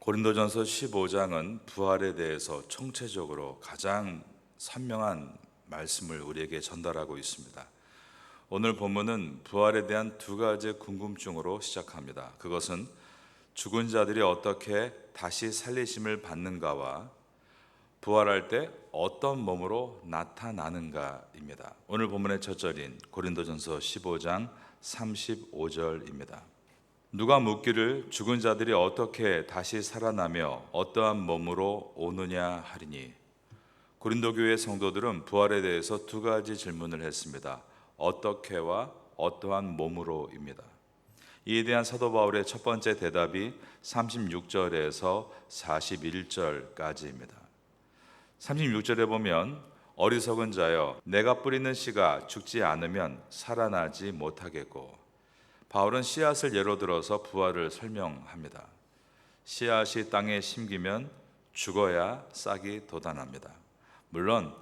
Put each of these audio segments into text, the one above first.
고린도전서 15장은 부활에 대해서 총체적으로 가장 선명한 말씀을 우리에게 전달하고 있습니다. 오늘 본문은 부활에 대한 두 가지 궁금증으로 시작합니다. 그것은 죽은 자들이 어떻게 다시 살리심을 받는가와 부활할 때 어떤 몸으로 나타나는가입니다. 오늘 본문의 첫 절인 고린도전서 15장 35절입니다. 누가 묻기를 죽은 자들이 어떻게 다시 살아나며 어떠한 몸으로 오느냐 하리니, 고린도 교회 성도들은 부활에 대해서 두 가지 질문을 했습니다. 어떻게와 어떠한 몸으로입니다. 이에 대한 사도 바울의 첫 번째 대답이 36절에서 41절까지입니다. 36절에 보면 어리석은 자여 내가 뿌리는 씨가 죽지 않으면 살아나지 못하겠고, 바울은 씨앗을 예로 들어서 부활을 설명합니다. 씨앗이 땅에 심기면 죽어야 싹이 돋아납니다. 물론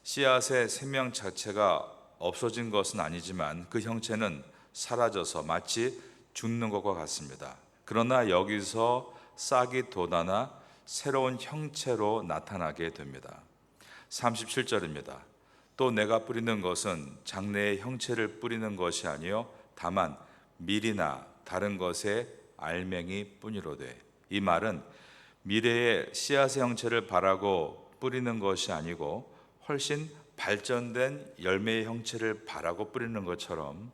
씨앗의 생명 자체가 없어진 것은 아니지만 그 형체는 사라져서 마치 죽는 것과 같습니다. 그러나 여기서 싹이 돋아나 새로운 형체로 나타나게 됩니다. 37절입니다. 또 내가 뿌리는 것은 장래의 형체를 뿌리는 것이 아니요 다만 밀이나 다른 것의 알맹이 뿐이로되, 이 말은 미래의 씨앗의 형체를 바라고 뿌리는 것이 아니고 훨씬 발전된 열매의 형체를 바라고 뿌리는 것처럼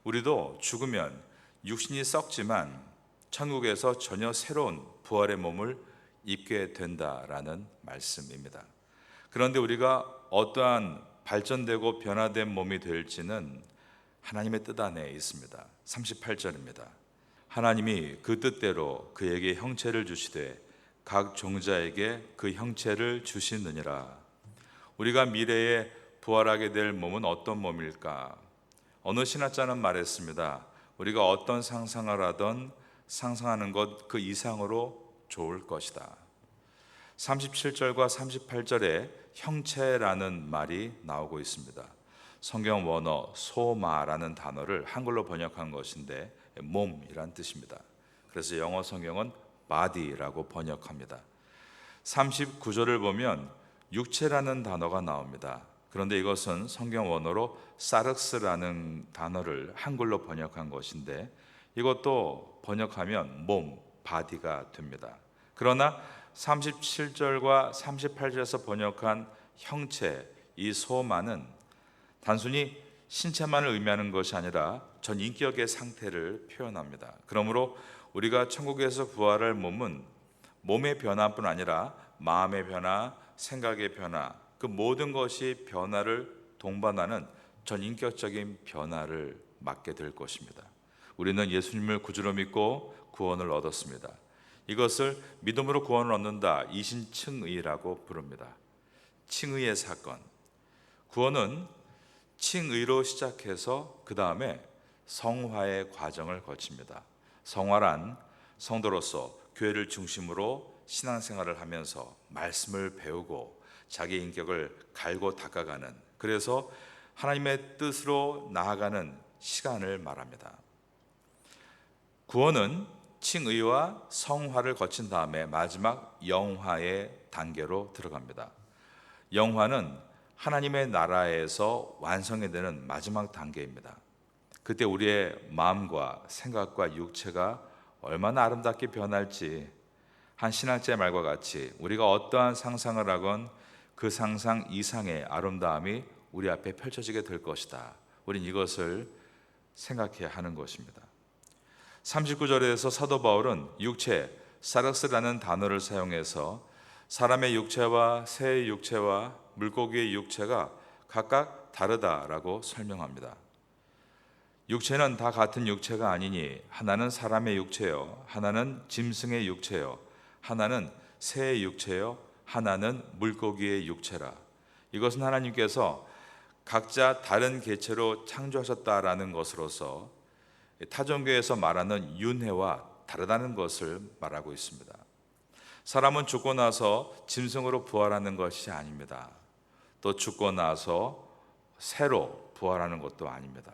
우리도 죽으면 육신이 썩지만 천국에서 전혀 새로운 부활의 몸을 입게 된다라는 말씀입니다. 그런데 우리가 어떠한 발전되고 변화된 몸이 될지는 하나님의 뜻 안에 있습니다. 38절입니다. 하나님이 그 뜻대로 그에게 형체를 주시되 각 종자에게 그 형체를 주시느니라. 우리가 미래에 부활하게 될 몸은 어떤 몸일까? 어느 신학자는 말했습니다. 우리가 어떤 상상을 하던 상상하는 것 그 이상으로 좋을 것이다. 37절과 38절에 형체라는 말이 나오고 있습니다. 성경 원어 소마라는 단어를 한글로 번역한 것인데 몸이란 뜻입니다. 그래서 영어 성경은 body라고 번역합니다. 39절을 보면 육체라는 단어가 나옵니다. 그런데 이것은 성경 원어로 사르스라는 단어를 한글로 번역한 것인데 이것도 번역하면 몸, body가 됩니다. 그러나 37절과 38절에서 번역한 형체, 이 소마는 단순히 신체만을 의미하는 것이 아니라 전 인격의 상태를 표현합니다. 그러므로 우리가 천국에서 부활할 몸은 몸의 변화뿐 아니라 마음의 변화, 생각의 변화, 그 모든 것이 변화를 동반하는 전 인격적인 변화를 맞게 될 것입니다. 우리는 예수님을 구주로 믿고 구원을 얻었습니다. 이것을 믿음으로 구원을 얻는다, 이신칭의라고 부릅니다. 칭의의 사건. 구원은 칭의로 시작해서 그 다음에 성화의 과정을 거칩니다. 성화란 성도로서 교회를 중심으로 신앙생활을 하면서 말씀을 배우고 자기 인격을 갈고 닦아가는, 그래서 하나님의 뜻으로 나아가는 시간을 말합니다. 구원은 칭의와 성화를 거친 다음에 마지막 영화의 단계로 들어갑니다. 영화는 하나님의 나라에서 완성이 되는 마지막 단계입니다. 그때 우리의 마음과 생각과 육체가 얼마나 아름답게 변할지, 한 신학자의 말과 같이 우리가 어떠한 상상을 하건 그 상상 이상의 아름다움이 우리 앞에 펼쳐지게 될 것이다. 우린 이것을 생각해야 하는 것입니다. 39절에서 사도 바울은 육체, 사르스라는 단어를 사용해서 사람의 육체와 새의 육체와 물고기의 육체가 각각 다르다라고 설명합니다. 육체는 다 같은 육체가 아니니 하나는 사람의 육체요, 하나는 짐승의 육체요, 하나는 새의 육체요, 하나는 물고기의 육체라. 이것은 하나님께서 각자 다른 개체로 창조하셨다라는 것으로서 타종교에서 말하는 윤회와 다르다는 것을 말하고 있습니다. 사람은 죽고 나서 짐승으로 부활하는 것이 아닙니다. 또 죽고 나서 새로 부활하는 것도 아닙니다.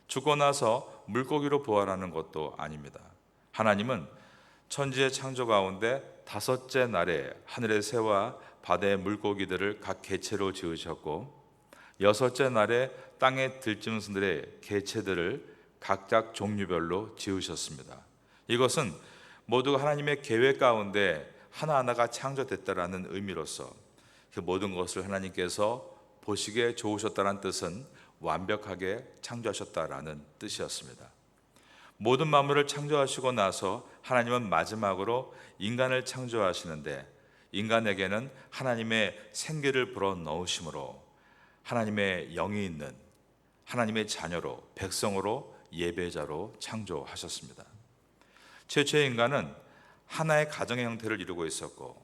죽고 나서 물고기로 부활하는 것도 아닙니다. 하나님은 천지의 창조 가운데 다섯째 날에 하늘의 새와 바다의 물고기들을 각 개체로 지으셨고 여섯째 날에 땅의 들짐승들의 개체들을 각각 종류별로 지으셨습니다. 이것은 모두가 하나님의 계획 가운데 하나하나가 창조됐다라는 의미로서 그 모든 것을 하나님께서 보시기에 좋으셨다는 뜻은 완벽하게 창조하셨다라는 뜻이었습니다. 모든 만물을 창조하시고 나서 하나님은 마지막으로 인간을 창조하시는데 인간에게는 하나님의 생기를 불어넣으심으로 하나님의 영이 있는 하나님의 자녀로 백성으로 예배자로 창조하셨습니다. 최초의 인간은 하나의 가정의 형태를 이루고 있었고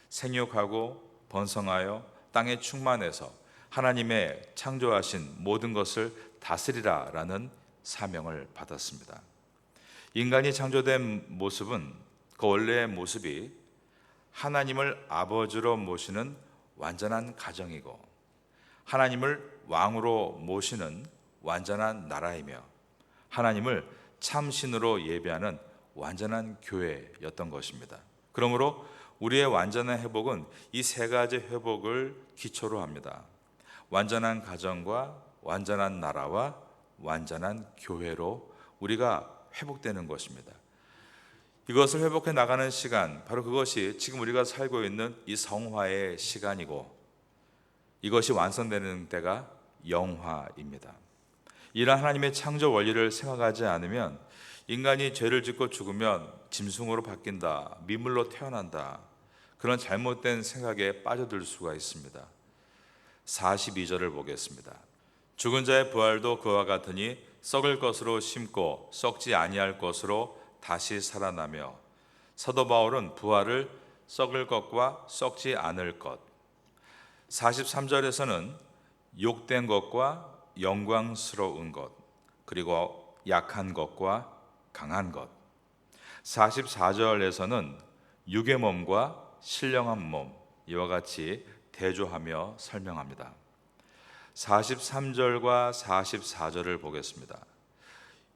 생육하고 번성하여 땅에 충만해서 하나님의 창조하신 모든 것을 다스리라라는 사명을 받았습니다. 인간이 창조된 모습은 그 원래의 모습이 하나님을 아버지로 모시는 완전한 가정이고 하나님을 왕으로 모시는 완전한 나라이며 하나님을 참신으로 예배하는 완전한 교회였던 것입니다. 그러므로 우리의 완전한 회복은 이 세 가지 회복을 기초로 합니다. 완전한 가정과 완전한 나라와 완전한 교회로 우리가 회복되는 것입니다. 이것을 회복해 나가는 시간, 바로 그것이 지금 우리가 살고 있는 이 성화의 시간이고 이것이 완성되는 때가 영화입니다. 이러한 하나님의 창조 원리를 생각하지 않으면 인간이 죄를 짓고 죽으면 짐승으로 바뀐다, 미물로 태어난다, 그런 잘못된 생각에 빠져들 수가 있습니다. 42절을 보겠습니다. 죽은 자의 부활도 그와 같으니 썩을 것으로 심고 썩지 아니할 것으로 다시 살아나며, 사도 바울은 부활을 썩을 것과 썩지 않을 것, 43절에서는 욕된 것과 영광스러운 것, 그리고 약한 것과 강한 것, 44절에서는 육의 몸과 신령한 몸, 이와 같이 대조하며 설명합니다. 43절과 44절을 보겠습니다.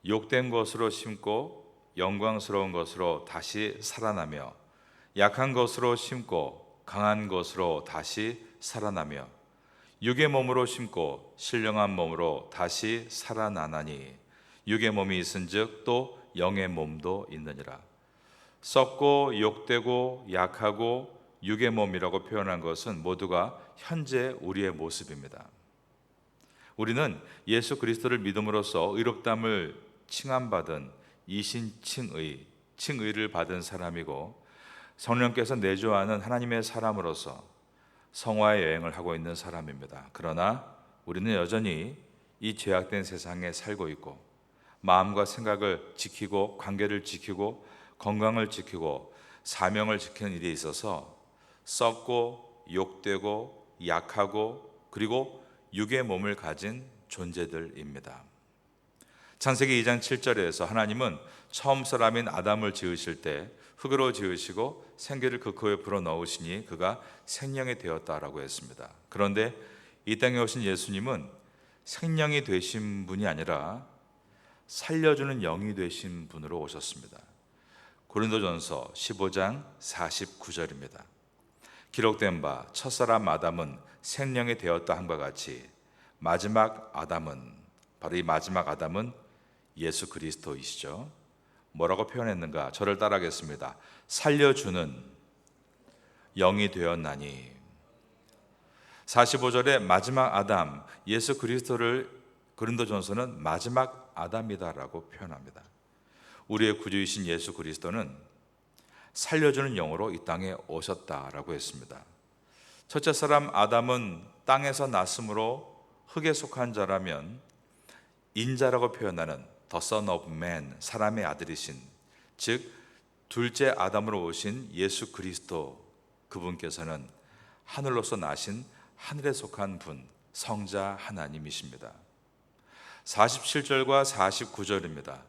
욕된 것으로 심고 영광스러운 것으로 다시 살아나며, 약한 것으로 심고 강한 것으로 다시 살아나며, 육의 몸으로 심고 신령한 몸으로 다시 살아나나니 육의 몸이 있은즉 또 영의 몸도 있느니라. 썩고 욕되고 약하고 육의 몸이라고 표현한 것은 모두가 현재 우리의 모습입니다. 우리는 예수 그리스도를 믿음으로써 의롭다함을 칭함받은 이신칭의, 칭의를 받은 사람이고 성령께서 내주하는 하나님의 사람으로서 성화의 여행을 하고 있는 사람입니다. 그러나 우리는 여전히 이 죄악된 세상에 살고 있고 마음과 생각을 지키고 관계를 지키고 건강을 지키고 사명을 지키는 일에 있어서 썩고 욕되고 약하고 그리고 육의 몸을 가진 존재들입니다. 창세기 2장 7절에서 하나님은 처음 사람인 아담을 지으실 때 흙으로 지으시고 생기를 그 코에 불어넣으시니 그가 생명이 되었다라고 했습니다. 그런데 이 땅에 오신 예수님은 생명이 되신 분이 아니라 살려주는 영이 되신 분으로 오셨습니다. 고린도전서 15장 49절입니다. 기록된 바 첫사람 아담은 생명이 되었다 함과 같이 마지막 아담은, 바로 이 마지막 아담은 예수 그리스도이시죠. 뭐라고 표현했는가? 저를 따라하겠습니다. 살려주는 영이 되었나니. 45절에 마지막 아담, 예수 그리스도를 고린도전서는 마지막 아담이다라고 표현합니다. 우리의 구주이신 예수 그리스도는 살려주는 영으로 이 땅에 오셨다라고 했습니다. 첫째 사람 아담은 땅에서 났으므로 흙에 속한 자라면 인자라고 표현하는 The Son of Man, 사람의 아들이신, 즉 둘째 아담으로 오신 예수 그리스도, 그분께서는 하늘로서 나신 하늘에 속한 분, 성자 하나님이십니다. 47절과 49절입니다.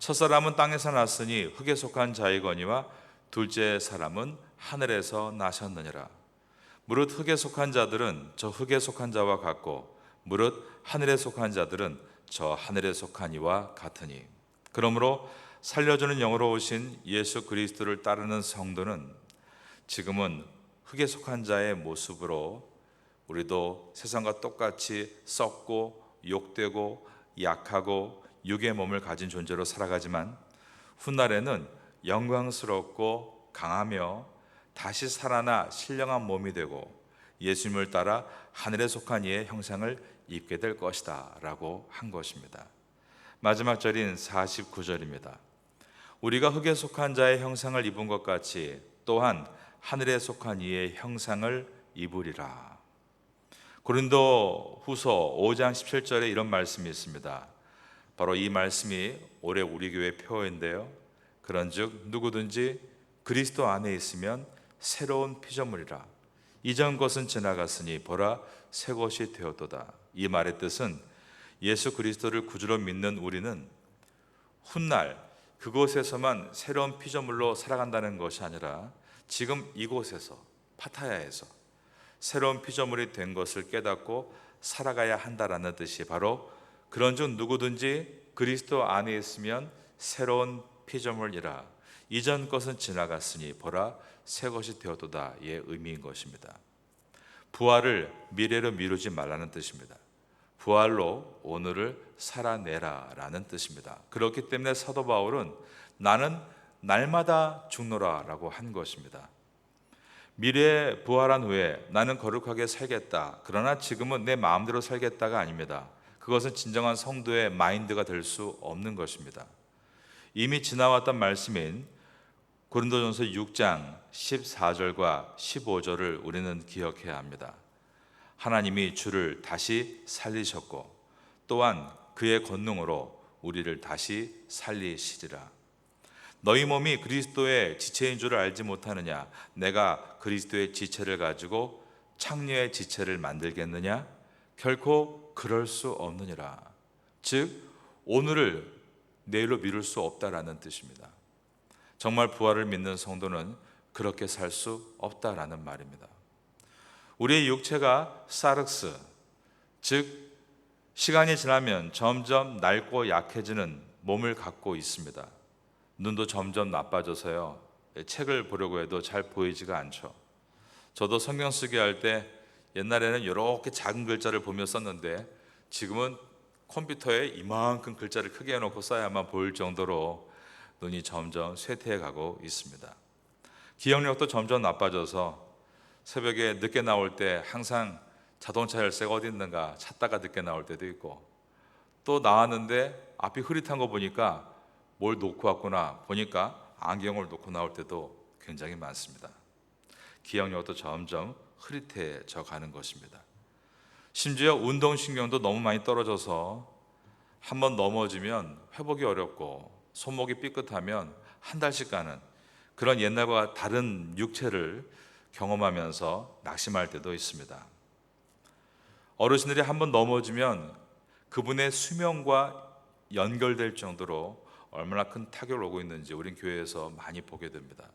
첫사람은 땅에서 났으니 흙에 속한 자이거니와 둘째 사람은 하늘에서 나셨느니라. 무릇 흙에 속한 자들은 저 흙에 속한 자와 같고 무릇 하늘에 속한 자들은 저 하늘에 속한 이와 같으니. 그러므로 살려주는 영으로 오신 예수 그리스도를 따르는 성도는 지금은 흙에 속한 자의 모습으로 우리도 세상과 똑같이 썩고 욕되고 약하고 육의 몸을 가진 존재로 살아가지만 훗날에는 영광스럽고 강하며 다시 살아나 신령한 몸이 되고 예수님을 따라 하늘에 속한 이의 형상을 입게 될 것이다 라고 한 것입니다. 마지막 절인 49절입니다. 우리가 흙에 속한 자의 형상을 입은 것 같이 또한 하늘에 속한 이의 형상을 입으리라. 고린도 후서 5장 17절에 이런 말씀이 있습니다. 바로 이 말씀이 올해 우리 교회 표어인데요. 그런즉 누구든지 그리스도 안에 있으면 새로운 피조물이라. 이전 것은 지나갔으니 보라 새 것이 되었도다. 이 말의 뜻은 예수 그리스도를 구주로 믿는 우리는 훗날 그곳에서만 새로운 피조물로 살아간다는 것이 아니라 지금 이곳에서 파타야에서 새로운 피조물이 된 것을 깨닫고 살아가야 한다라는 뜻이 바로 그런즉 누구든지 그리스도 안에 있으면 새로운 피조물이라. 이전 것은 지나갔으니 보라 새 것이 되었도다의 의미인 것입니다. 부활을 미래로 미루지 말라는 뜻입니다. 부활로 오늘을 살아내라 라는 뜻입니다. 그렇기 때문에 사도 바울은 나는 날마다 죽노라 라고 한 것입니다. 미래에 부활한 후에 나는 거룩하게 살겠다. 그러나 지금은 내 마음대로 살겠다가 아닙니다. 그것은 진정한 성도의 마인드가 될 수 없는 것입니다. 이미 지나왔던 말씀인 고린도전서 6장 14절과 15절을 우리는 기억해야 합니다. 하나님이 주를 다시 살리셨고 또한 그의 권능으로 우리를 다시 살리시리라. 너희 몸이 그리스도의 지체인 줄을 알지 못하느냐? 내가 그리스도의 지체를 가지고 창녀의 지체를 만들겠느냐? 결코 그럴 수 없느니라. 즉 오늘을 내일로 미룰 수 없다라는 뜻입니다. 정말 부활을 믿는 성도는 그렇게 살 수 없다라는 말입니다. 우리의 육체가 사륵스, 즉 시간이 지나면 점점 낡고 약해지는 몸을 갖고 있습니다. 눈도 점점 나빠져서요, 책을 보려고 해도 잘 보이지가 않죠. 저도 성경 쓰기 할 때 옛날에는 이렇게 작은 글자를 보며 썼는데 지금은 컴퓨터에 이만큼 글자를 크게 해놓고 써야만 보일 정도로 눈이 점점 쇠퇴해 가고 있습니다. 기억력도 점점 나빠져서 새벽에 늦게 나올 때 항상 자동차 열쇠가 어디 있는가 찾다가 늦게 나올 때도 있고, 또 나왔는데 앞이 흐릿한 거 보니까 뭘 놓고 왔구나 보니까 안경을 놓고 나올 때도 굉장히 많습니다. 기억력도 점점 흐릿해져 가는 것입니다. 심지어 운동신경도 너무 많이 떨어져서 한번 넘어지면 회복이 어렵고 손목이 삐끗하면 한 달씩 가는 그런 옛날과 다른 육체를 경험하면서 낙심할 때도 있습니다. 어르신들이 한번 넘어지면 그분의 수명과 연결될 정도로 얼마나 큰 타격을 오고 있는지 우린 교회에서 많이 보게 됩니다.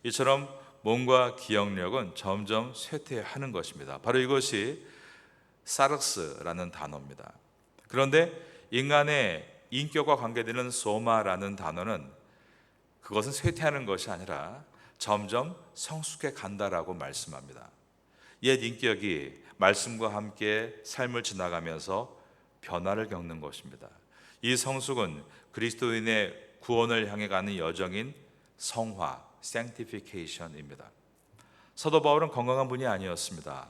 이처럼 몸과 기억력은 점점 쇠퇴하는 것입니다. 바로 이것이 사르스라는 단어입니다. 그런데 인간의 인격과 관계되는 소마라는 단어는 그것은 쇠퇴하는 것이 아니라 점점 성숙해 간다라고 말씀합니다. 옛 인격이 말씀과 함께 삶을 지나가면서 변화를 겪는 것입니다. 이 성숙은 그리스도인의 구원을 향해 가는 여정인 성화, sanctification입니다. 사도 바울은 건강한 분이 아니었습니다.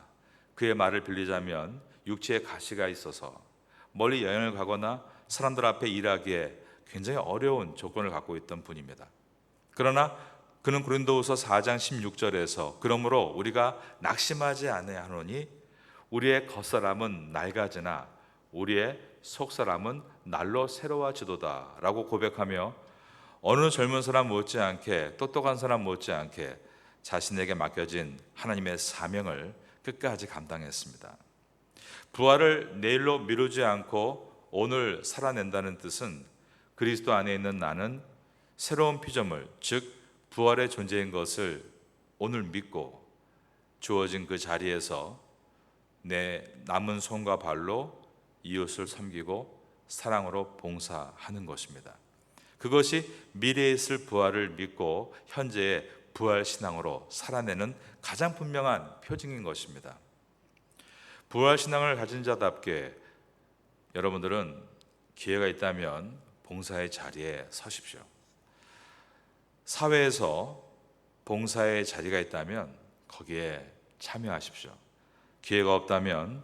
그의 말을 빌리자면 육체에 가시가 있어서 멀리 여행을 가거나 사람들 앞에 일하기에 굉장히 어려운 조건을 갖고 있던 분입니다. 그러나 그는 고린도후서 4장 16절에서 그러므로 우리가 낙심하지 아니하노니 우리의 겉사람은 낡아지나 우리의 속사람은 날로 새로워지도다 라고 고백하며 어느 젊은 사람 못지않게 똑똑한 사람 못지않게 자신에게 맡겨진 하나님의 사명을 끝까지 감당했습니다. 부활을 내일로 미루지 않고 오늘 살아낸다는 뜻은 그리스도 안에 있는 나는 새로운 피조물, 즉 부활의 존재인 것을 오늘 믿고 주어진 그 자리에서 내 남은 손과 발로 이웃을 섬기고 사랑으로 봉사하는 것입니다. 그것이 미래에 있을 부활을 믿고 현재의 부활 신앙으로 살아내는 가장 분명한 표징인 것입니다. 부활 신앙을 가진 자답게 여러분들은 기회가 있다면 봉사의 자리에 서십시오. 사회에서 봉사의 자리가 있다면 거기에 참여하십시오. 기회가 없다면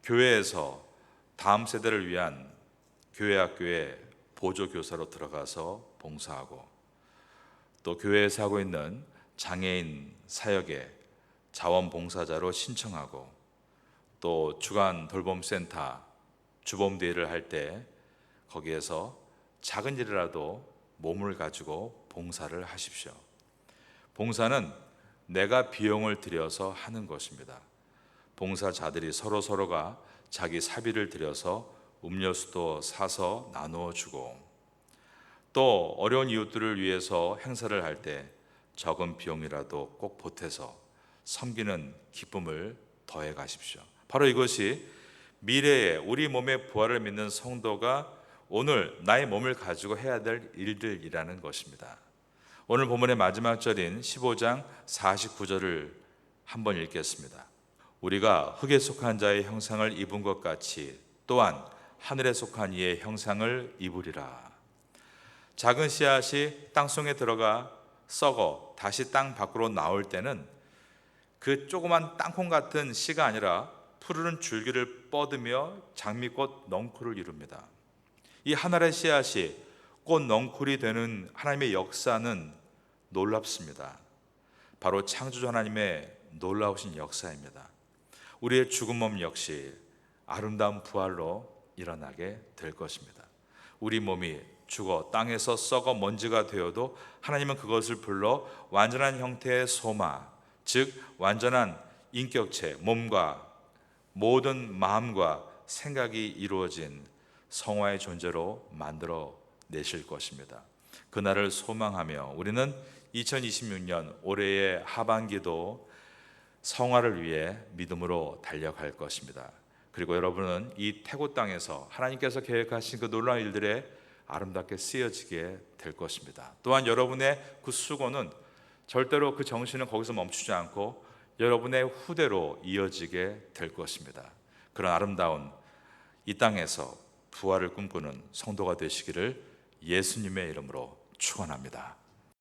교회에서 다음 세대를 위한 교회 학교에 보조교사로 들어가서 봉사하고, 또 교회에서 하고 있는 장애인 사역에 자원봉사자로 신청하고, 또 주간 돌봄센터 주봄대회를 할 때 거기에서 작은 일이라도 몸을 가지고 봉사를 하십시오. 봉사는 내가 비용을 들여서 하는 것입니다. 봉사자들이 서로가 자기 사비를 들여서 음료수도 사서 나누어 주고, 또 어려운 이웃들을 위해서 행사를 할 때 적은 비용이라도 꼭 보태서 섬기는 기쁨을 더해 가십시오. 바로 이것이 미래에 우리 몸의 부활을 믿는 성도가 오늘 나의 몸을 가지고 해야 될 일들이라는 것입니다. 오늘 본문의 마지막 절인 15장 49절을 한번 읽겠습니다. 우리가 흙에 속한 자의 형상을 입은 것 같이 또한 하늘에 속한 이의 형상을 입으리라. 작은 씨앗이 땅속에 들어가 썩어 다시 땅 밖으로 나올 때는 그 조그만 땅콩 같은 씨가 아니라 푸르른 줄기를 뻗으며 장미꽃 넝쿨을 이룹니다. 이 하늘의 씨앗이 꽃 넝쿨이 되는 하나님의 역사는 놀랍습니다. 바로 창조주 하나님의 놀라우신 역사입니다. 우리의 죽은 몸 역시 아름다운 부활로 일어나게 될 것입니다. 우리 몸이 죽어 땅에서 썩어 먼지가 되어도 하나님은 그것을 불러 완전한 형태의 소마, 즉 완전한 인격체, 몸과 모든 마음과 생각이 이루어진 성화의 존재로 만들어 내실 것입니다. 그날을 소망하며 우리는 2026년 올해의 하반기도 성화를 위해 믿음으로 달려갈 것입니다. 그리고 여러분은 이 태고 땅에서 하나님께서 계획하신 그 놀라운 일들에 아름답게 쓰여지게 될 것입니다. 또한 여러분의 그 수고는 절대로 그 정신은 거기서 멈추지 않고 여러분의 후대로 이어지게 될 것입니다. 그런 아름다운 이 땅에서 부활을 꿈꾸는 성도가 되시기를 예수님의 이름으로 축원합니다.